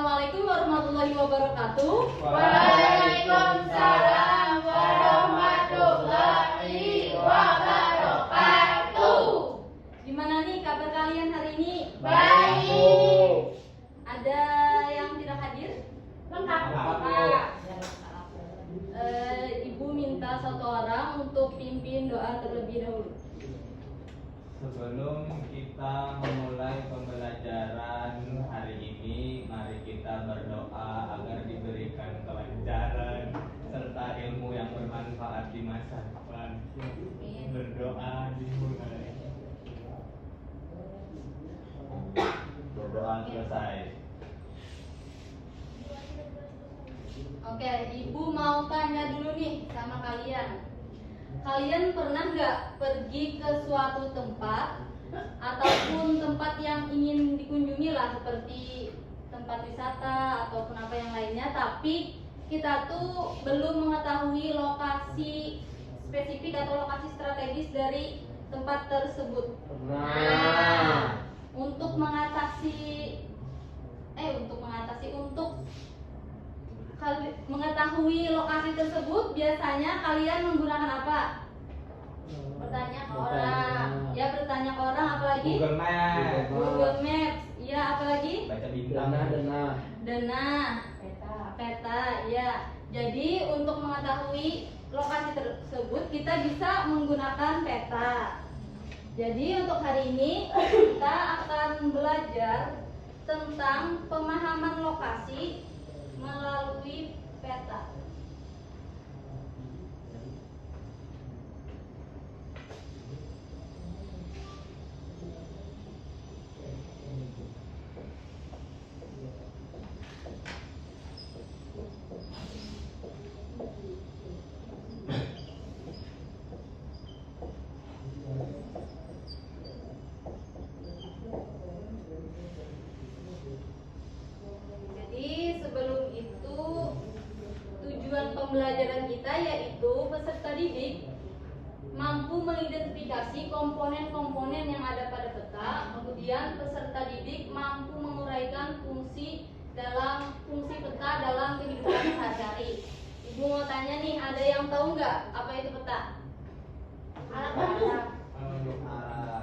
Assalamualaikum warahmatullahi wabarakatuh. Waalaikumsalam warahmatullahi wabarakatuh. Gimana nih kabar kalian hari ini? Baik. Ada yang tidak hadir? Lengkap. Ibu minta satu orang untuk pimpin doa terlebih dahulu. Sebelum kita memulai pembelajaran hari ini, mari kita berdoa agar diberikan kelancaran serta ilmu yang bermanfaat di masa depan. Berdoa dimulai. Berdoa selesai. Oke, Ibu mau tanya dulu nih sama kalian. Kalian pernah nggak pergi ke suatu tempat ataupun tempat yang ingin dikunjungi lah, seperti tempat wisata ataupun apa yang lainnya, tapi kita tuh belum mengetahui lokasi spesifik atau lokasi strategis dari tempat tersebut. Untuk mengetahui lokasi tersebut, biasanya kalian menggunakan apa? Bertanya ke orang. Ya, bertanya ke orang, apalagi? Google Maps. Google Maps. Ya, apalagi? Baca bintang. Denah. Peta. Ya. Jadi untuk mengetahui lokasi tersebut kita bisa menggunakan peta. Jadi untuk hari ini kita akan belajar tentang pemahaman lokasi melalui peta. Pembelajaran kita yaitu peserta didik mampu mengidentifikasi komponen-komponen yang ada pada peta, kemudian peserta didik mampu menguraikan fungsi peta dalam kehidupan sehari-hari. Ibu mau tanya nih, ada yang tahu nggak apa itu peta? Alat bantu.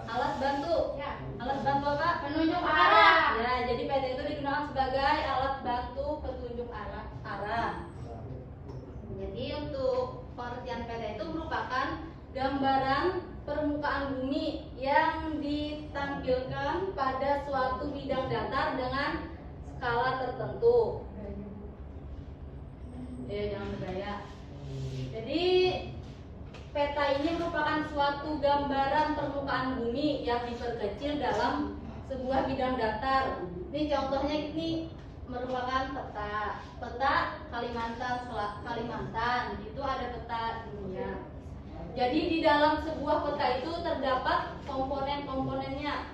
Alat bantu. Ya. Alat bantu apa? Penunjuk arah. Ya, jadi peta itu digunakan sebagai alat bantu petunjuk arah. Jadi untuk pengertian peta itu merupakan gambaran permukaan bumi yang ditampilkan pada suatu bidang datar dengan skala tertentu. Jangan bergaya. Jadi peta ini merupakan suatu gambaran permukaan bumi yang diperkecil dalam sebuah bidang datar. Ini contohnya ini merupakan peta Kalimantan itu ada peta dunia. Jadi di dalam sebuah peta itu terdapat komponen-komponennya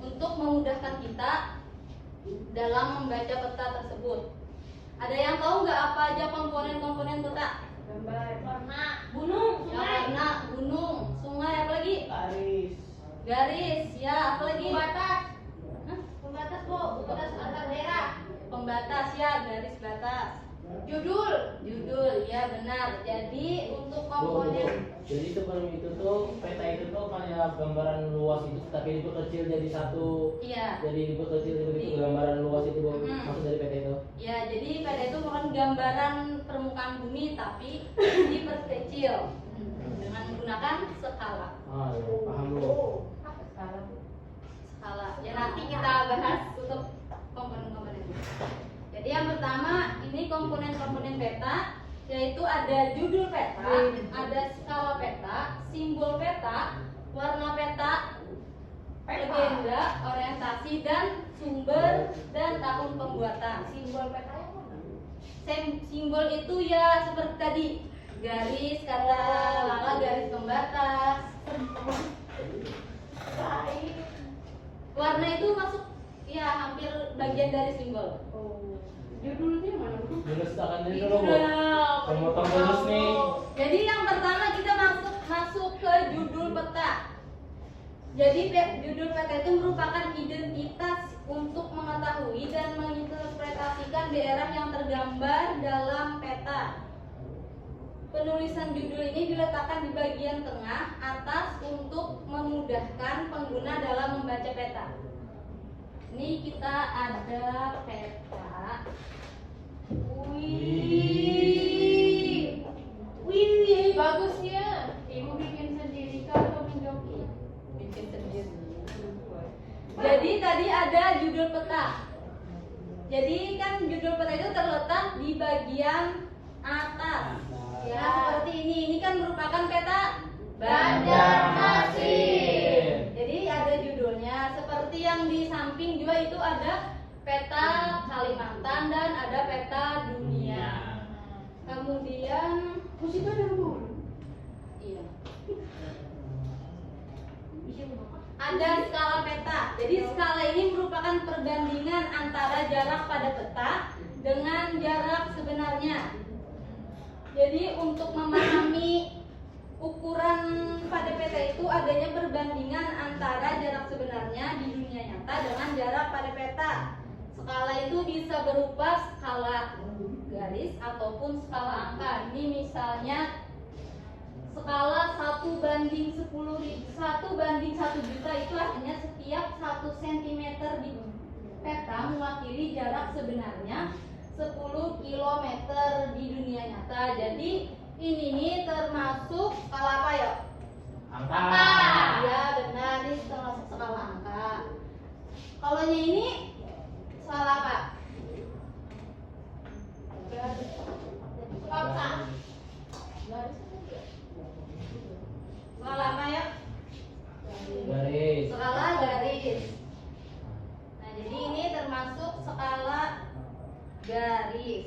untuk memudahkan kita dalam membaca peta tersebut. Ada yang tahu nggak apa aja komponen-komponen peta? Warna, gunung, sungai. Warna, gunung, sungai, apa lagi? Garis, ya, apa lagi? Pembatas bu, pembatas antar daerah. Pembatas, ya, garis batas. Judul, ya benar. Jadi untuk komponen. Jadi sebelum itu tuh peta itu tuh kayak gambaran luas itu, tapi diperkecil jadi satu. Iya. Jadi diperkecil jadi gambaran luas itu maksud dari peta itu. Ya, jadi peta itu merupakan gambaran permukaan bumi tapi diperkecil dengan menggunakan skala. Ya, paham lu. Apa skala? Skala. Ya nanti kita bahas untuk komponen-komponen. Jadi yang pertama ini komponen-komponen peta, yaitu ada judul peta, ada skala peta, simbol peta, warna peta, legenda, orientasi, dan sumber dan tahun pembuatan. Simbol peta yang mana? Simbol itu ya seperti tadi, garis, kata lala, garis pembatas. Warna itu masuk ya hampir bagian dari simbol. Judulnya mana bu? Lulus akan dari Itu dulu bu. Pemotong lulus nih. Jadi yang pertama kita masuk ke judul peta. Jadi judul peta itu merupakan identitas untuk mengetahui dan menginterpretasikan merupakan daerah yang tergambar dalam peta. Penulisan judul ini diletakkan di bagian tengah atas untuk memudahkan pengguna dalam membaca peta. Ini kita ada peta. Wih, wih, Bagusnya ibu bikin sendiri kah atau menjoki? bikin sendiri. Jadi tadi ada judul peta. Jadi kan judul peta itu terletak di bagian atas. Ya, seperti ini. Ini kan merupakan peta Banjarmasin. Jadi ada judulnya. Seperti yang di samping juga itu ada peta Kalimantan dan ada peta dunia. Kemudian Musibah ada rumah. iya. Ada skala peta. Jadi skala ini merupakan perbandingan antara jarak pada peta dengan jarak sebenarnya. Jadi untuk memahami ukuran pada peta itu adanya perbandingan antara jarak sebenarnya di dunia nyata dengan jarak pada peta. Skala itu bisa berupa skala garis ataupun skala angka. Ini misalnya skala 1:10.000, 1:1 juta itu artinya setiap 1 cm di peta mewakili jarak sebenarnya 10 km di dunia nyata. Jadi ini nih termasuk skala apa ya? Angka. Iya benar, ini termasuk skala angka. Kalau ini skala apa? Kota. Skala apa ya? Garis. Skala garis. Nah, jadi ini termasuk skala garis.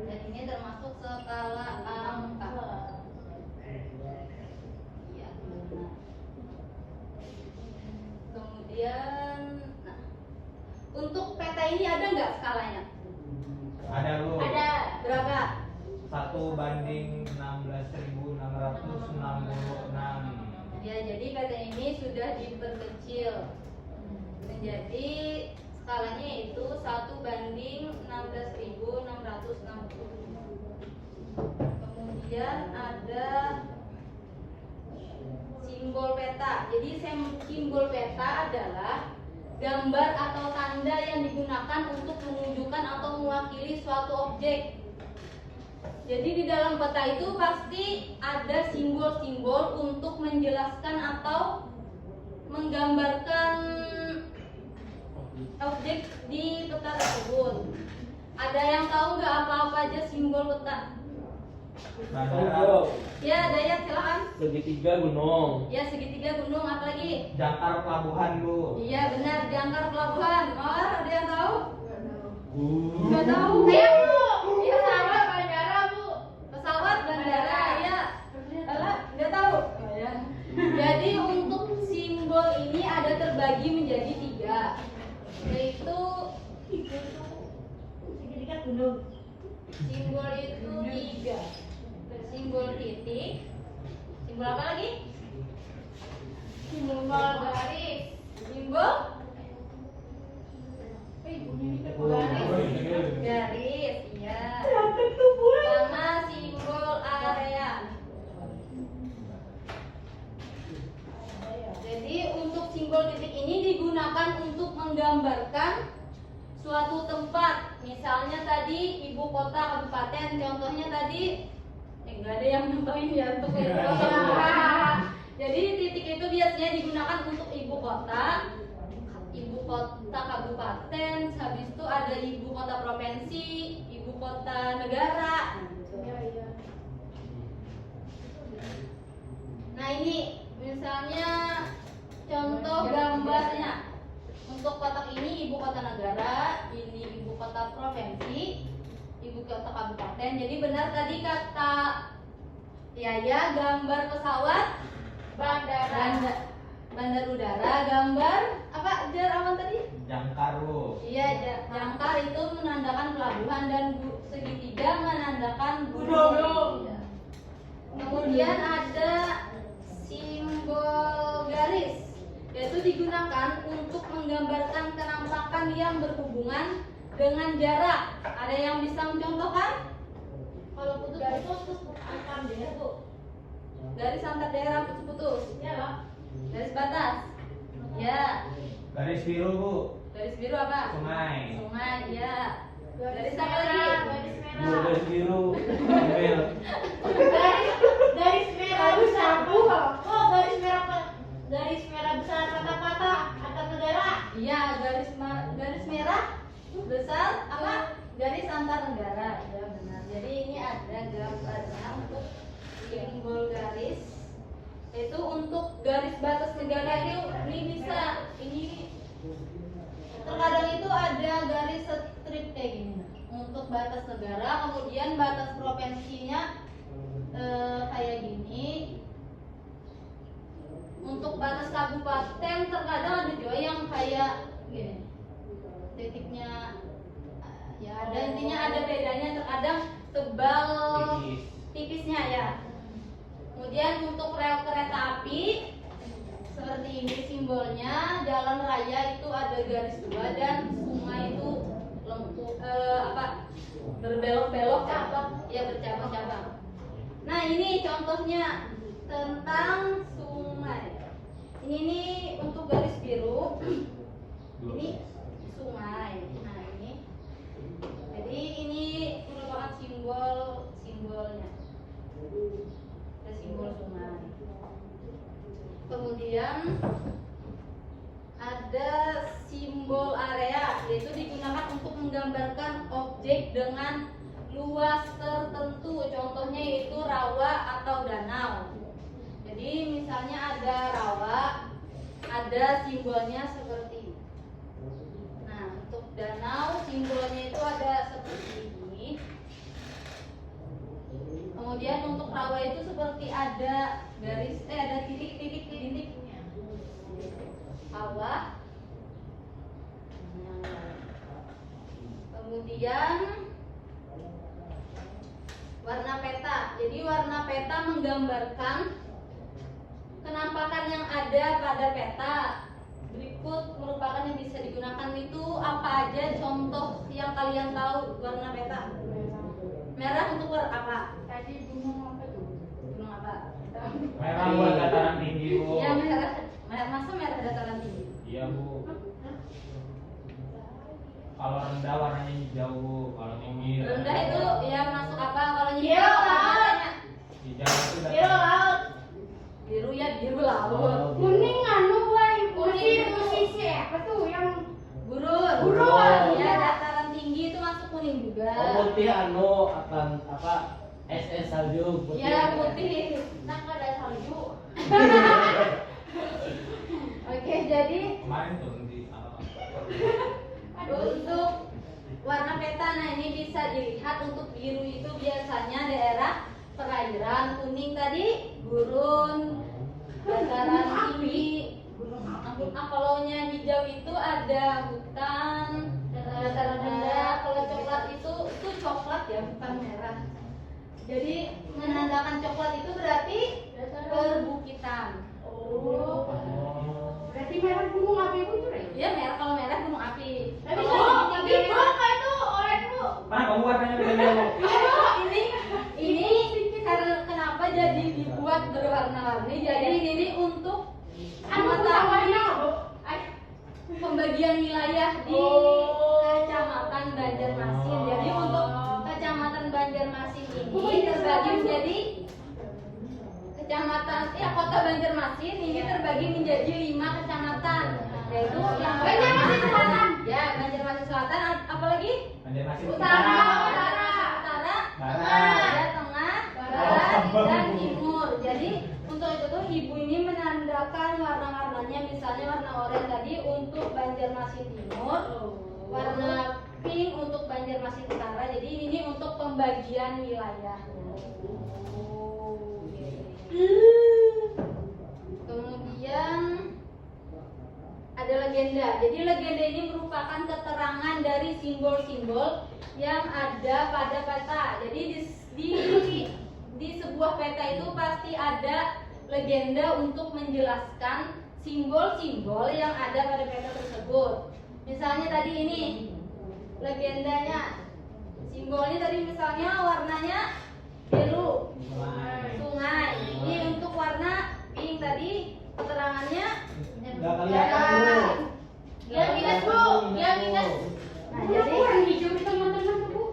Dan ini termasuk skala angka. Iya, benar. Kemudian, nah, untuk peta ini ada nggak skalanya? Ada lu. Ada. Berapa? 1:16.666. Ya, jadi peta ini sudah diperkecil menjadi skalanya itu 1:16.660. Kemudian ada simbol peta. Jadi simbol peta adalah gambar atau tanda yang digunakan untuk menunjukkan atau mewakili suatu objek. Jadi di dalam peta itu pasti ada simbol-simbol untuk menjelaskan atau menggambarkan objek di peta tersebut. Ada yang tahu nggak apa-apa aja simbol peta? Bandara. Ya, Dayat silakan. Segitiga gunung. Ya, segitiga gunung, apa lagi? Jangkar pelabuhan lu. Iya benar, jangkar pelabuhan. Mawar, ada yang tahu? Uh. Nggak tahu? Saya bu, pesawat bandara bu. Pesawat bandara, ya. Alah, nggak tahu. Oh, ya. Jadi untuk simbol ini ada terbagi menjadi 3, yaitu Segitiga gunung. simbol itu 3. Simbol titik. Simbol apa lagi? Simbol garis. Simbol Garis. garis, iya. Sama simbol area. Jadi untuk simbol titik ini digunakan untuk menggambarkan suatu tempat. Misalnya tadi ibu kota kabupaten, contohnya tadi nggak ada yang nentuin ya untuk ibu kota. Jadi titik itu biasanya digunakan untuk ibu kota kabupaten, habis itu ada ibu kota provinsi, ibu kota negara. Iya iya. Nah ini misalnya contoh gambarnya. Untuk kotak ini ibu kota negara, ini ibu kota provinsi, ibu kota kabupaten. Jadi benar tadi kata Yaya, gambar pesawat Bandara. bandar udara, gambar apa jar awan tadi? Jangkar lu. Iya, jangkar itu menandakan pelabuhan dan segitiga menandakan gunung. Iya. Kemudian ada simbol garis. yaitu digunakan untuk menggambarkan kenampakan yang berhubungan dengan jarak. Ada yang bisa mencontohkan? Kalau putus-putus terus angkat dia tuh. Garis antar daerah putus-putus. Ya Pak. Garis batas. Ya. Garis biru Bu. Garis biru apa? Sungai. Sungai, ya. Garis apa merah, lagi? garis Bu, merah. garis biru. Ambil. Garis merah besar. Oh, garis merah besar patah-patah antar negara. Iya, garis merah besar apa? Garis antar negara. Ya benar. Jadi ini ada gambarnya untuk simbol garis. Itu untuk garis batas negara ini bisa ini terkadang itu ada garis strip kayak gini. Untuk batas negara, kemudian batas provinsinya kayak gini. Untuk batas kabupaten terkadang ada juga yang kayak gini. Titiknya ya ada, intinya ada bedanya, terkadang tebal Tipis. tipisnya ya. Kemudian untuk rel kereta api seperti ini simbolnya, jalan raya itu ada garis 2 dan sungai itu berbelok-belok ya, bercabang-cabang. Nah, ini contohnya tentang sungai. Ini nih untuk garis biru. Ini sungai. Nah, ini. Jadi ini merupakan simbolnya. Ada simbol sungai. Kemudian ada simbol area, yaitu digunakan untuk menggambarkan objek dengan luas tertentu. Contohnya yaitu rawa atau danau. Jadi misalnya ada rawa, ada simbolnya seperti ini. Nah, untuk danau simbolnya itu ada seperti ini. Kemudian untuk rawa itu seperti ada garis, ada titik-titik. Rawa. Kemudian warna peta. Jadi warna peta menggambarkan kenampakan yang ada pada peta. Berikut merupakan yang bisa digunakan itu apa aja contoh yang kalian tahu warna peta? Merah untuk apa? Tadi gunung apa tuh? Gunung apa? Merah buat dataran tinggi Bu. Iya, merah. Masa merah dataran tinggi? Iya Bu. Kalau rendah warnanya hijau Bu. Kalau tinggi Rendah itu ya masuk apa? Kalau Biru hijau laut. hijau itu Biru laut. biru ya biru laut. Oh, Kuning anu boy, kuning apa tuh yang Gurun. Gurun, Ya, ya. dataran tinggi itu masuk kuning juga. Oh, putih anu akan apa? Es salju putih. Ya, putih. nah ada salju. Oke, jadi kemarin tuh di apa? untuk warna peta, nah ini bisa dilihat untuk biru itu biasanya daerah perairan, kuning tadi gurun, dataran tinggi. Nah, kalau nya hijau itu ada hutan, dataran rendah. Kalau coklat itu coklat ya, bukan merah. Jadi menandakan coklat itu berarti perbukitan. Oh. Oh. Berarti merah gunung api itu tuh ya? Ya merah, kalau merah gunung api. Tapi Kalau tapi berapa itu oranye Bu? Kenapa Bu warnanya beda Bu? ini karena kenapa jadi dibuat berwarna-warni? Jadi ini nih untuk mengetahui pembagian wilayah di Kecamatan Banjarmasin. Jadi untuk Kecamatan Banjarmasin ini terbagi menjadi Kota Banjarmasin ini terbagi menjadi 5 kecamatan, yaitu yang Banjarmasin Selatan. Ya, Banjarmasin Selatan, apalagi Banjarmasin utara, Barat. ya, tengah, barat, dan timur. Jadi untuk itu tuh ibu ini menandakan warna-warnanya, misalnya warna oranye tadi untuk Banjarmasin Timur, warna pink untuk Banjarmasin Utara. Jadi ini untuk pembagian wilayah. Kemudian ada legenda. Jadi legenda ini merupakan keterangan dari simbol-simbol yang ada pada peta. Jadi di sebuah peta itu pasti ada legenda untuk menjelaskan simbol-simbol yang ada pada peta tersebut. Misalnya tadi ini legendanya, simbolnya tadi misalnya warnanya biru, sungai. Ini untuk warna pink tadi keterangannya Nggak kelihatan Bu. Dia minus Bu, dia minus. Nah, jadi Yang hijau di tengah-tengah tuh Bu.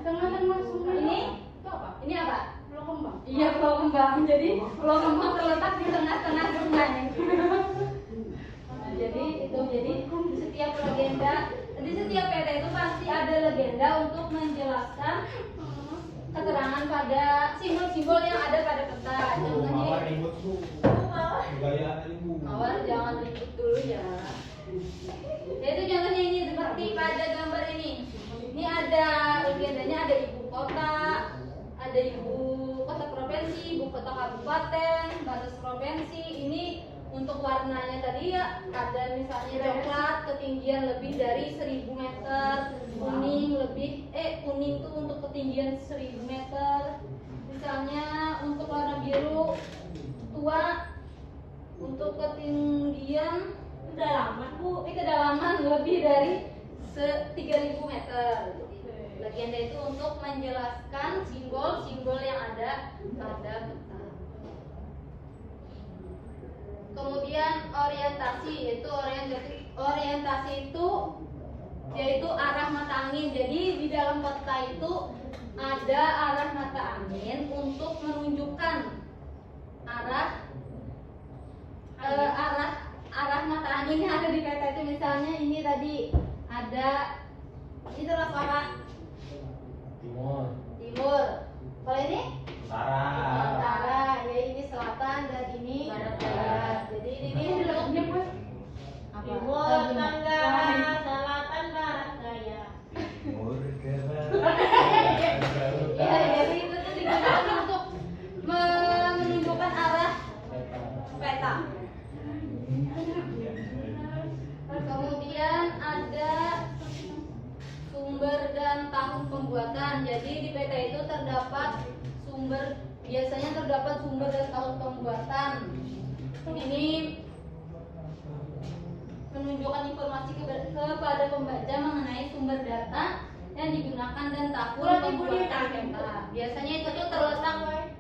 Tengah-tengah sungai. Itu apa? Ini apa? Pulau Kembang. Iya, pulau kembang. Jadi pulau kembang terletak di tengah-tengah sungai. Nah, jadi di setiap legenda, di setiap peta itu pasti ada legenda untuk menjelaskan keterangan pada simbol-simbol yang ada pada peta. Contohnya, Mawar ribut Bu. Gaya tadi Bu. Mawar jangan ribut dulu ya. Itu contohnya ini seperti pada gambar ini. Ini ada legendanya, ada ibu kota, ada ibu kota provinsi, ibu kota kabupaten, batas provinsi. Ini untuk warnanya tadi ya ada misalnya coklat ketinggian lebih dari 1000 meter, kuning kuning itu untuk ketinggian 1000 meter. Misalnya untuk warna biru tua untuk ketinggian Kedalaman Bu. kedalaman lebih dari 3000 meter. Jadi, legenda itu untuk menjelaskan simbol-simbol yang ada pada peta. Kemudian orientasi itu yaitu arah mata angin. Jadi di dalam peta itu ada arah mata angin untuk menunjukkan arah mata angin yang ada di peta itu. Misalnya ini tadi ada ini terus apa? Timur. Kalau ini utara, ya ini selatan dan ini barat. Jadi ini bentuknya apa? Timur Tenggara, Selatan Barat Daya. Timur ke barat. Iya, jadi itu tuh digunakan untuk menunjukkan arah peta. Kemudian ada sumber dan tahun pembuatan. Jadi di peta itu biasanya terdapat sumber dan tahun pembuatan. Ini menunjukkan informasi kepada pembaca mengenai sumber data yang digunakan dan tahun pembuatan peta. Biasanya itu tuh terletak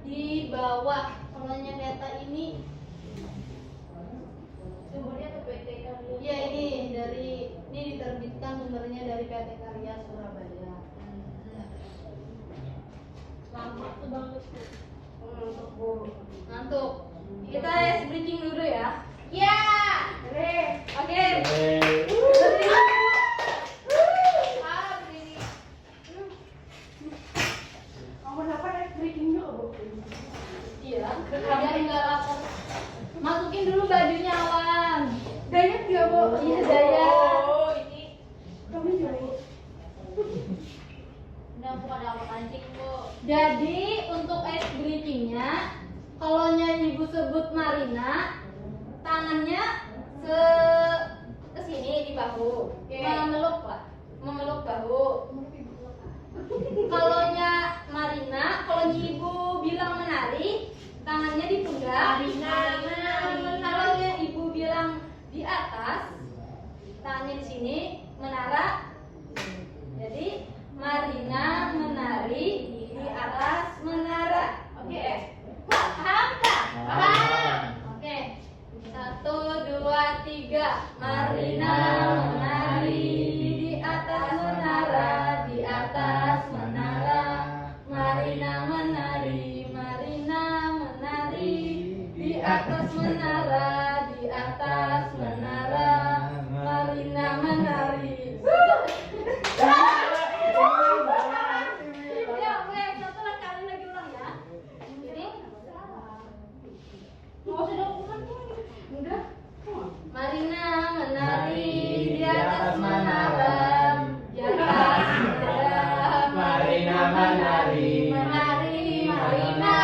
di bawah kolonnya peta ini. Sumbernya ke PT Karya. Ya ini diterbitkan sumbernya dari PT Karya Surabaya. Selamat tuh banget Bu. Ngantuk. Kita ice breaking dulu ya. Ya. Oke. Kamu dapat ice breaking juga Bu. Iya. Biar nggak lapar. Masukin dulu bajunya Awan. Dayat nggak Bu? Iya, Dayat. Oh ini. Kamu juga. Udah aku pada apa kancing Bu. Jadi untuk ice breakingnya, kalau ibu sebut Marina, tangannya ke sini di bahu, memeluk bahu. Kalau Marina, kalau ibu bilang menari, tangannya di pundak. Kalau ibu bilang di atas, tangannya di sini menara. Jadi Marina menari di atas menara. Oke. Paham tak? Paham. Oke. 1, 2, 3. Marina menari di atas menara, di atas menara. Marina menari, Marina menari di atas menara, di atas menara. Marina menari. Ya, oke, satu kali lagi ulang ya. Ini mau sudah ulang udah. Marina menari di atas menara, di atas menara. Marina menari, Marina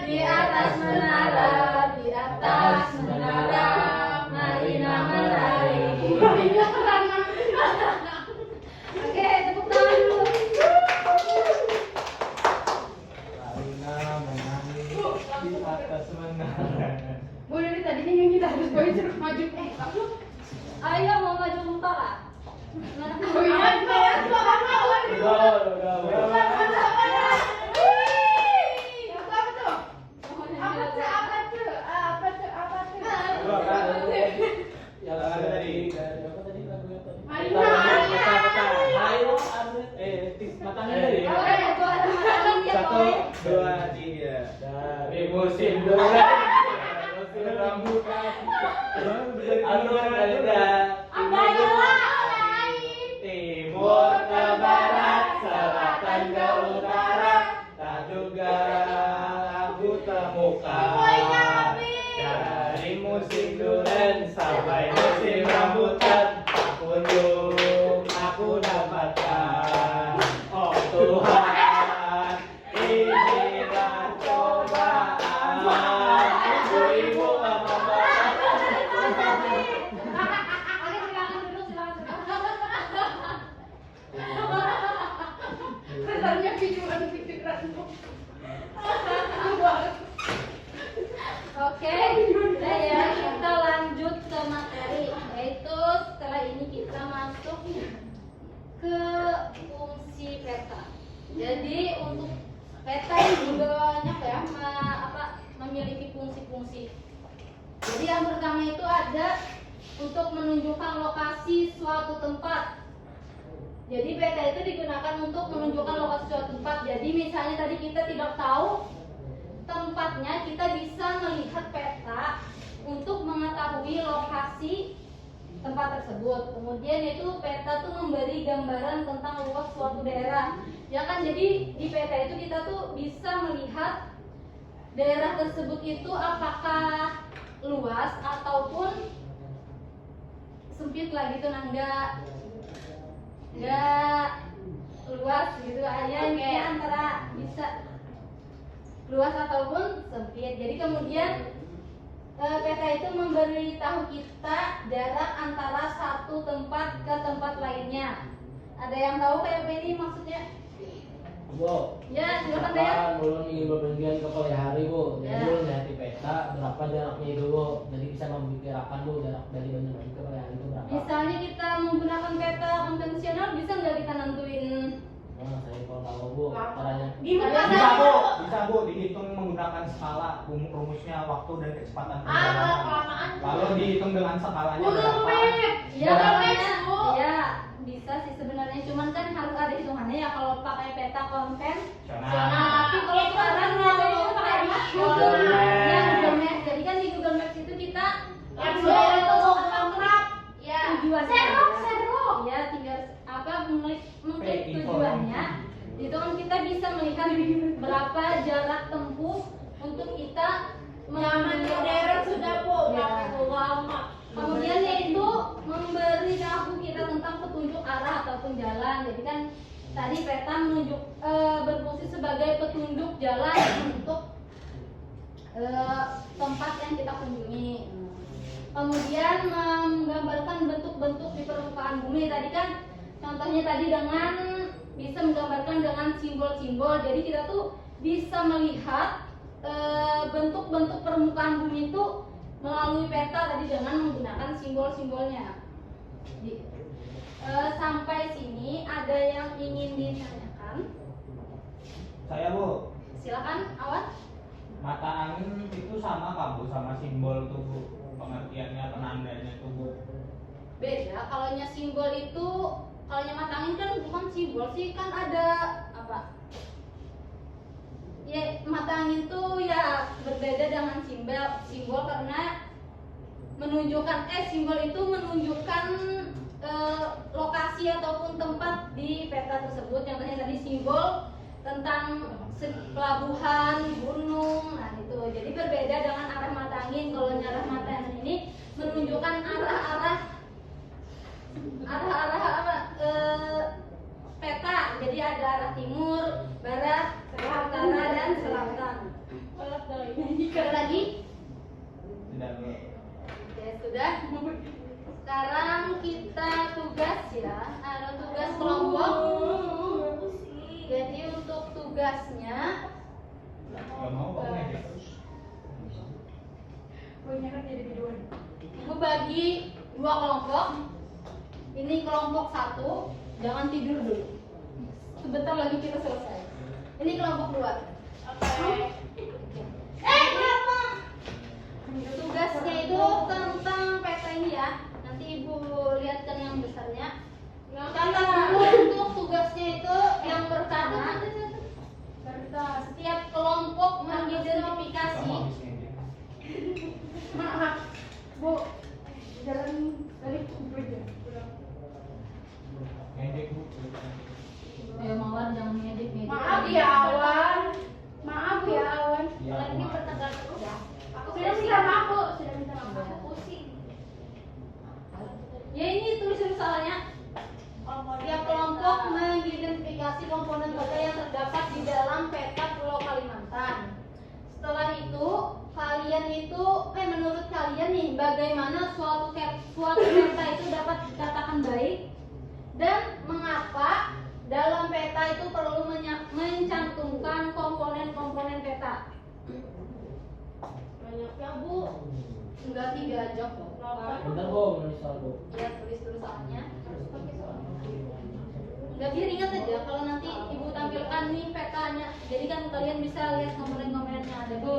di atas menara, di atas menara. Marina menari. Oke, tepuk tangan dulu. Marina menari di atas menara. Bu dari tadinya yang kita harus poin Oh iya, saya suara Udah. Dua kan? Yang tadi apa tadi lagunya tadi? Peta. Ayo, matangin tadi. Satu, dua, tiga. Dari musim durian, musim rambutan. Alur Alida, timur ke barat, selatan ke utara, tak juga aku temukan. Dari musim durian sampai musim rambutan, kunjung aku dapatkan. Oh Tuhan, inilah cobaan. Ibu apa bapak? Kesannya pikiran-pikiranmu. Oke, udah ya, kita lanjut ke materi, yaitu setelah ini kita masuk ke fungsi peta. Jadi untuk peta ini juga banyak ya, memiliki fungsi-fungsi. Jadi yang pertama itu ada untuk menunjukkan lokasi suatu tempat. Jadi peta itu digunakan untuk menunjukkan lokasi suatu tempat. Jadi misalnya tadi kita tidak tahu tempatnya, kita bisa melihat peta untuk mengetahui lokasi tempat tersebut. Kemudian itu peta tuh memberi gambaran tentang luas suatu daerah. Ya kan, jadi di peta itu kita tuh bisa melihat daerah tersebut itu apakah luas ataupun sempit lah gitu, nah enggak luas gitu aja, kayak antara bisa luas ataupun sempit. Jadi kemudian peta itu memberitahu kita jarak antara satu tempat ke tempat lainnya. Ada yang tahu kayak apa ini maksudnya? Bu, Ya, silakan ya. Kan ulun ingin berpergian ke Palihari, Bu. Jadi Ya. ulun lihat di peta berapa jaraknya itu, Bu. Jadi bisa memperkirakan, Bu, jarak dari Banyuwangi ke Palihari itu berapa. Misalnya kita menggunakan peta konvensional, bisa nggak kita nentuin? Nah, saya kalau tahu, Bu, caranya. Gimana? Bisa bu, dihitung menggunakan skala rumusnya waktu dan kecepatan Kalau perjalanan. kelamaan. Lalu dihitung dengan skalanya Google berapa? Map. Ya, Google makanya, Maps, Bu. ya bisa sih sebenarnya, cuman kan harus ada hitungannya ya kalau pakai peta konvensional. Tapi kalau sekarang biasanya pakai Google Maps. ya Google Maps. Jadi kan di Google Maps itu kita Yang langsung sudah ada itu tuh ya. tujuannya. Serok. Ya, tinggal mengklik tujuannya. Itu kan kita bisa melihat berapa jarak tempuh untuk kita Nyaman modern sudah, Bu. Ya. Nggak perlu lama. Kemudian yaitu memberitahu kita tentang petunjuk arah ataupun jalan. Jadi kan tadi peta berfungsi sebagai petunjuk jalan untuk tempat yang kita kunjungi. Kemudian menggambarkan bentuk-bentuk di permukaan bumi. Tadi kan contohnya tadi dengan bisa menggambarkan dengan simbol-simbol. Jadi kita tuh bisa melihat bentuk-bentuk permukaan bumi itu melalui peta tadi dengan menggunakan simbol-simbolnya. Sampai sini ada yang ingin ditanyakan? Saya bu, Silakan, Awan. mata angin itu sama kah bu sama simbol tuh bu? Pengertiannya, penandanya tuh bu? Beda. Kalaunya simbol itu, kalaunya mata angin kan bukan simbol sih, kan ada apa? Ya, mata angin tuh ya berbeda dengan simbol karena menunjukkan simbol itu menunjukkan lokasi ataupun tempat di peta tersebut. Contohnya tadi simbol tentang pelabuhan, gunung, nah itu. Jadi berbeda dengan arah mata angin. Kalau arah mata angin ini menunjukkan arah-arah peta. Jadi ada arah timur, barat, utara dan selatan. Ada lagi? Tidak bu. Oke, sudah. Sekarang kita tugas ya. Ada tugas kelompok. Jadi untuk tugasnya Gak mau kok ngedit terus. Ibu bagi 2 kelompok. Ini kelompok 1, jangan tidur dulu. Sebentar lagi kita selesai. Ini kelompok 2. Oke. Kenapa? Tugasnya itu tentang peta ini ya. Nanti ibu lihatkan yang besarnya. Catat dulu untuk tugasnya itu yang pertama. Setiap kelompok mengidentifikasi. Maaf, Bu. Jalan dari kubur ya. Ngedek bu. Ayo Mawar jangan ngedit-ngedit. Maaf ya Awan. Maaf ya Awan. Ya, Kalau ini maaf. pertegas terus ya. Aku sudah minta maaf, Bu. Sudah minta maaf. Aku pusing. Ya ini tulis salahnya. Tiap kelompok mengidentifikasi komponen peta yang terdapat di dalam peta Pulau Kalimantan. Setelah itu, menurut kalian nih, bagaimana suatu peta itu dapat dikatakan baik dan mengapa dalam peta itu perlu mencantumkan komponen-komponen peta. Banyak ya, Bu. Enggak 3 aja kok. Bentar Bu, menulis soal Bu. Ya tulis soalnya. Enggak, biar ingat aja kalau nanti ibu tampilkan nih petanya. Jadi kan kalian bisa lihat komponen-komponennya ada Bu.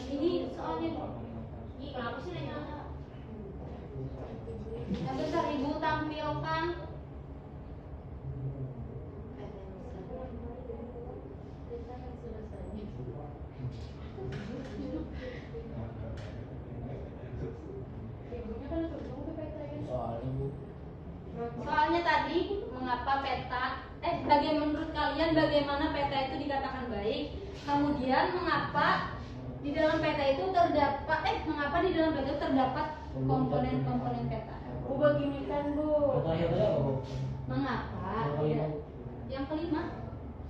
Ini soalnya Ih, kenapa sih nanya? yang besar ibu tampilkan. Soalnya Bu. Soalnya tadi mengapa menurut kalian bagaimana peta itu dikatakan baik? Kemudian mengapa di dalam peta itu terdapat komponen-komponen peta? Bu begini kan, Bu. Yang terakhir tadi apa Bu? Mengapa? Yang kelima. Yang kelima?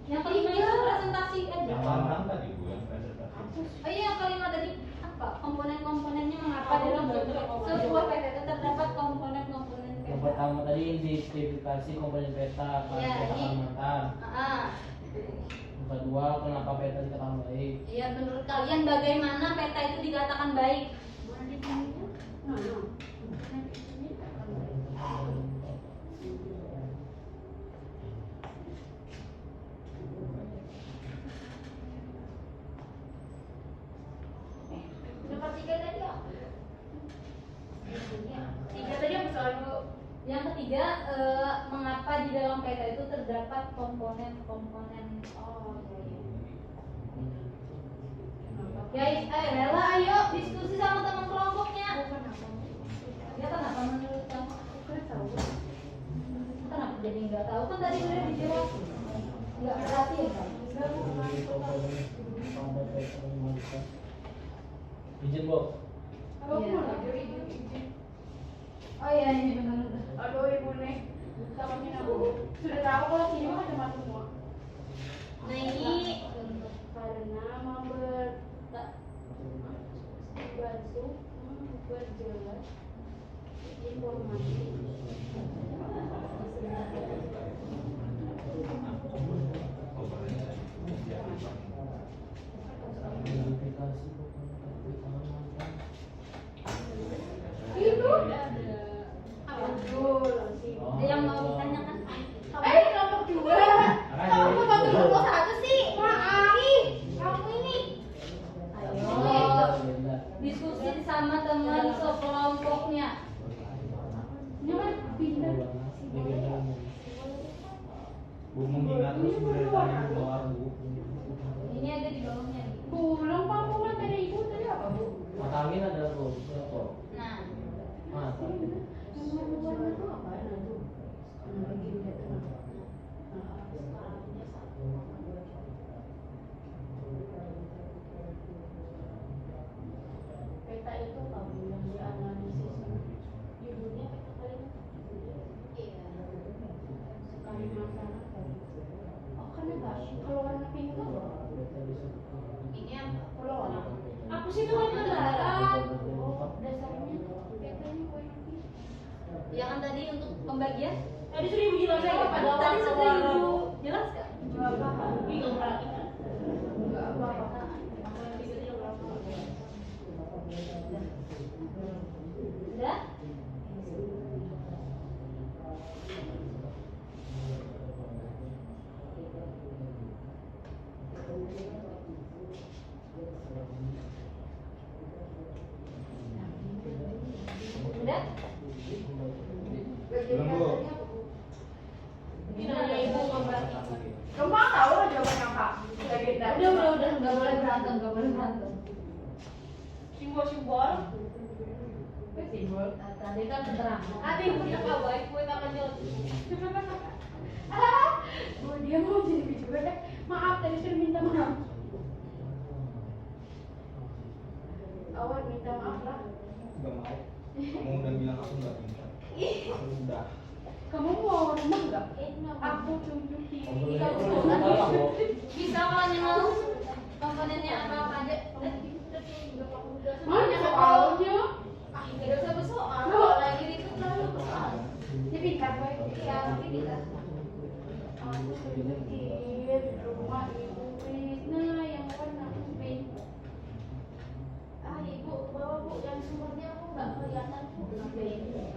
Yang kelima itu presentasi Yang lambang tadi bu yang presentasi. Oh iya, yang kelima tadi apa? Komponen-komponennya mengapa dalam sebuah peta itu terdapat komponen-komponen peta? Yang pertama tadi identifikasi komponen peta kan Iya, peta ini. Kalimantan. Ah, Yang kedua, kenapa peta dikatakan baik? iya, menurut kalian bagaimana peta itu dikatakan baik? Nomor 3 tadi apa? 3 tadi yang besar Bu. Yang ketiga, mengapa di dalam peta itu terdapat komponen-komponen? Oh, iya. Guys, Rela, ayo diskusi sama teman kelompoknya. Ya kenapa menurut kamu? Kenapa jadi nggak tahu? Kan tadi udah dijawab. Nggak perhatiin kan? Izin Bu. Iya. Oh iya, ini benar. Aduh, Ibu nih. Sama Mina, Bu. Sudah tahu kalau sini mah ada matu semua. Nah ini Karena membantu memperjelas informasi. Identifikasi komponen peta Kalimantan. Itu apa? betul sih. Ada yang mau ditanyakan? Kelompok 2. Kamu bantu kelompok 1 sih? Maaf. Kamu ini. Ayo diskusi sama teman sekelompoknya. Nyaman pindah. Bu mengingat terus dari tadi bu keluar bu. Ini ada di bawahnya. Pulang pamungkan tadi Ibu tadi apa, Bu? Matangin adalah Bu. Berapa? Nah, Mata. Warna itu apa? Nah, itu. Lagi udah tenang. Peta itu kamu yang dianalisis judulnya peta Kalimantan. iya. Sekali masyarakat. Oh, karena enggak. Kalau warna pink itu apa? Ini apa? Kalau warna aku sih itu kan kendaraan. Oh, dasarnya petanya kok yang pink. Ya kan tadi untuk pembagian? Tadi sudah Ibu jelaskan apa? Tadi sudah ibu jelaskan. Enggak apa-apa. Enggak apa-apa. udah nggak boleh berantem, nggak boleh berantem. Simbol-simbol. Simbol. Tadi kan keterangan. Ati punya kabar, kue tak lanjut. Dia mau jadi video deh. Maaf tadi suruh minta maaf. Awal minta maaf lah. Gak mau. Kamu udah bilang aku nggak pintar. Aku udah. Kamu mau rumah nggak? Aku tunjukin. Bisa kalau mau komponennya apa aja. Mana soalnya? Tidak usah bersoal. Kalau lagi ribut lalu bersoal. Dia pintar gue. Iya, tapi bisa. Aku tunjukin rumah ibu Krisna yang warna pink. Ah, ibu bawa bu, yang sumbernya aku nggak kelihatan bu. Kenapa ini?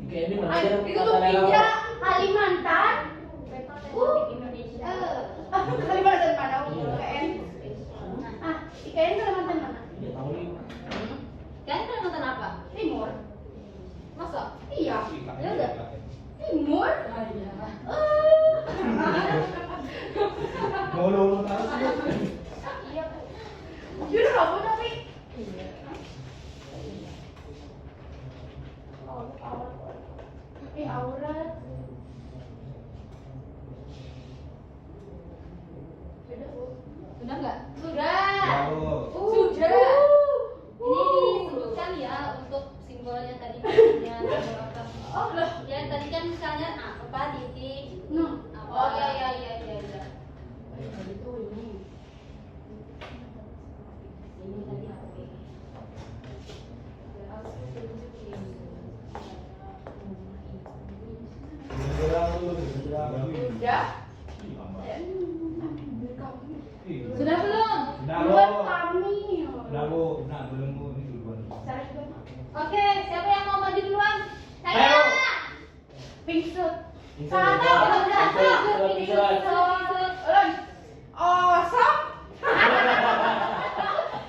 Kayak ini mana Ay, aja itu tuh India, Kalimantan. Indonesia. Kalimantan mana? IKN. Ah, IKN Kalimantan mana? Ya tahu nih. Kan Kalimantan apa? Timur. Masa? Iya. Ya udah. Timur. Mau lo tahu sih? Iya. Jujur kamu tapi. Aurat. Sudah, Bu. Sudah nggak? Sudah. Tahu. Sudah. Ini disebutkan ya untuk simbolnya tadi misalnya simbol apa? Oh, loh. Ya tadi kan misalnya apa titik. Nah. Apa? Oh, iya. Itu ini. Ini tadi apa? Aku tunjukin. Sudah. Sudah belum? Sudah Buat lo. kami. Sudah bu. Nah belum bu ini duluan. Saya juga. Oke, siapa yang mau maju duluan? Ayo. Pink suit. Insert, insert. Awesome.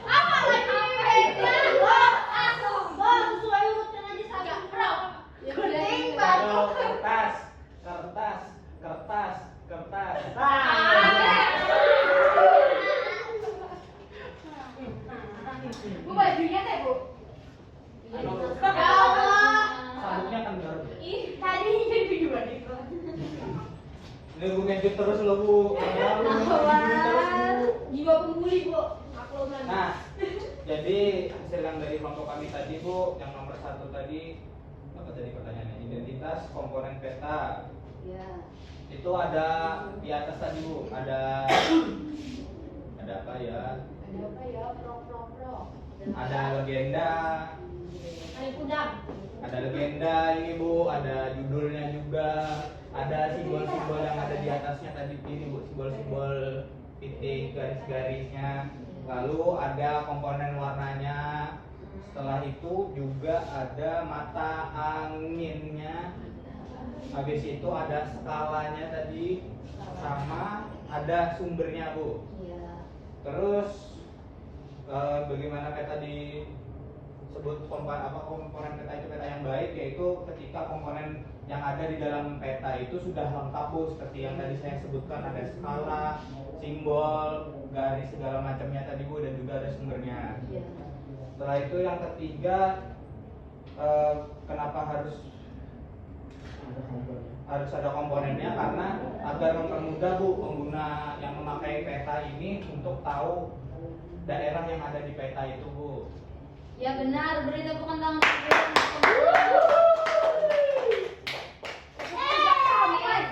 Apa lagi bednya? Sesuai urutan aja saja. Bro. Kuning Ayo, batu. kertas, kertas, kertas, kertas. Bu bajunya teh bu. Ya Allah. Sabuknya kan baru. Ih, tadi jadi gimana itu? Ini bu ngejut terus lo bu. Jiwa pembuli bu. Makluman. Nah, jadi hasil yang dari kelompok kami tadi bu, yang nomor 1 tadi apa tadi pertanyaannya? Identitas komponen peta. Ya. Itu ada di atas tadi bu, ada apa ya? Ada apa ya? Pro. Ada legenda, Ada kudang. ada legenda ini bu, ada judulnya juga, ada simbol-simbol yang ada di atasnya tadi ini bu, simbol-simbol titik garis-garisnya. Lalu ada komponen warnanya. Setelah itu juga ada mata anginnya. Habis itu ada skalanya tadi, sama ada sumbernya bu. Iya. Terus bagaimana peta disebut komponen peta itu peta yang baik, yaitu ketika komponen yang ada di dalam peta itu sudah lengkap bu, seperti yang tadi saya sebutkan, ada skala, simbol, garis segala macamnya tadi bu, dan juga ada sumbernya. Iya. Setelah itu yang ketiga, kenapa harus ada komponennya, karena agar mempermudah bu pengguna yang memakai peta ini untuk tahu daerah yang ada di peta itu bu. Ya benar, beri tepuk tangan.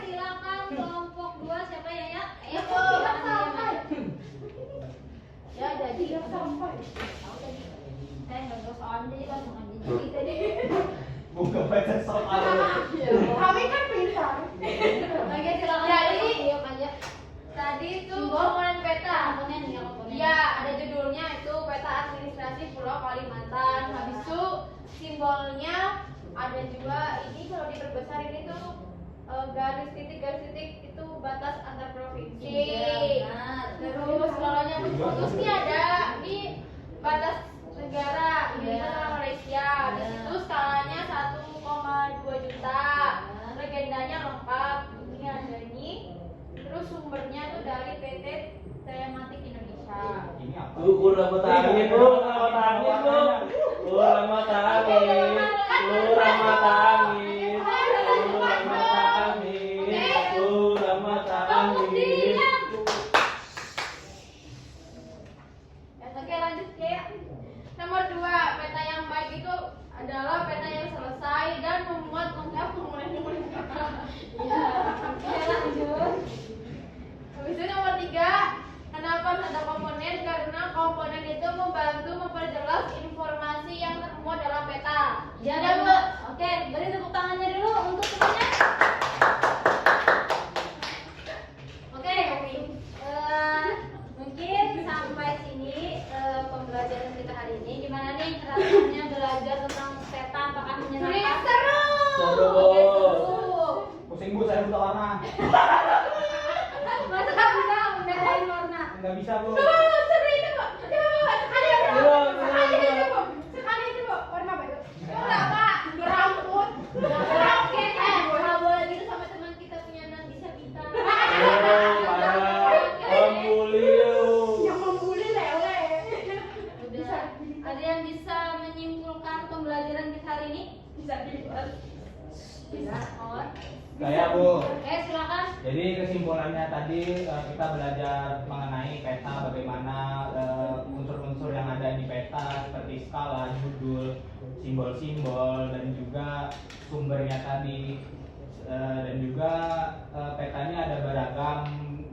Silakan kelompok 2 siapa ya? Ayo silakan. Ya jadi sampai. Saya nggak tahu soalnya jadi langsung aja tadi. Bukan baca soal. Kami kan pintar. Oke silakan. Jadi Yuk aja. Tadi itu Simbol? komponen peta. Komponen ya komponen. Iya, ada judulnya itu peta administrasi Pulau Kalimantan. Habis itu simbolnya ada juga ini kalau diperbesar ini tuh garis titik itu batas antar provinsi. Iya, benar. Terus kalau yang putus nih ada di batas negara Indonesia Iya. sama Malaysia. Di Iya. situ skalanya 1,2 juta. Legendanya lengkap. Ini ada Rambut angin, rambut angin, rambut angin, rambut angin, rambut angin. Oke, lanjut ya. Nomor 2, peta yang baik itu adalah peta yang selesai dan memuat lengkap komponen-komponen peta. Iya. Oke, lanjut. Habis itu nomor 3, kenapa ada komponen? Karena komponen itu membantu memperjelas informasi yang termuat dalam peta. Ya, Dan Bu. Oke, beri tepuk tangannya dulu untuk semuanya. Oke, mungkin sampai sini pembelajaran kita hari ini. Gimana nih rasanya belajar tentang peta? Apakah menyenangkan? seru. Seru. Oke, seru. Pusing bu, saya buta warna. Masa nggak bisa membedain warna? Nggak bisa bu. Seru itu, Bu. Coba, sekali aja, Bu. Coba, Sekali coba. aja, Bu. Sekali aja, Bu. Warna apa itu? Enggak, Pak. Berambut. Oke, Nggak boleh gitu sama teman kita punya non disabilitas. Yang membuli lele. Udah. Ada yang bisa menyimpulkan pembelajaran kita hari ini? Bisa dilihat. Bisa. Oh. Saya bu. Oke, silakan. Jadi kesimpulannya tadi kita belajar mengenai peta, bagaimana unsur-unsur yang ada di peta seperti skala, judul, simbol-simbol, dan juga sumbernya tadi. Dan juga petanya ada beragam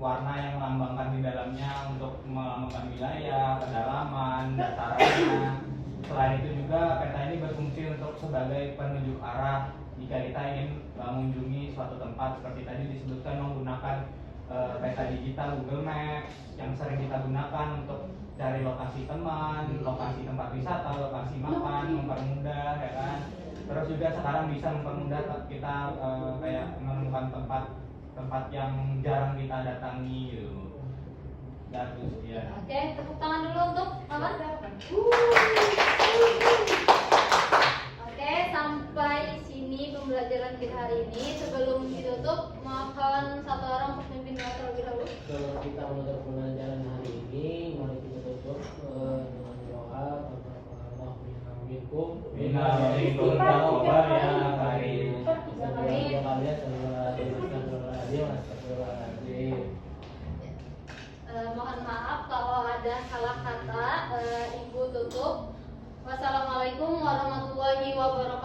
warna yang melambangkan di dalamnya untuk melambangkan wilayah, kedalaman, datarannya. Selain itu juga peta ini berfungsi untuk sebagai penunjuk arah jika kita ingin mengunjungi suatu tempat, seperti tadi disebutkan menggunakan peta digital Google Maps yang sering kita gunakan untuk cari lokasi teman, lokasi tempat wisata, lokasi makan, mempermudah ya kan. Terus juga sekarang bisa mempermudah kita kayak menemukan tempat yang jarang kita datangi gitu. Bagus ya. Oke, tepuk tangan dulu untuk apa? Oke, sampai sini pembelajaran kita hari ini. Sebelum ditutup, mohon satu orang untuk memimpin doa terlebih dahulu. Kalau kita menutup pelajaran hari ini, mari kita tutup dengan doa. Allah minkum, Minkum taubat ya karim. Mohon maaf kalau ada salah kata. Ibu tutup. Wassalamualaikum warahmatullahi wabarakatuh.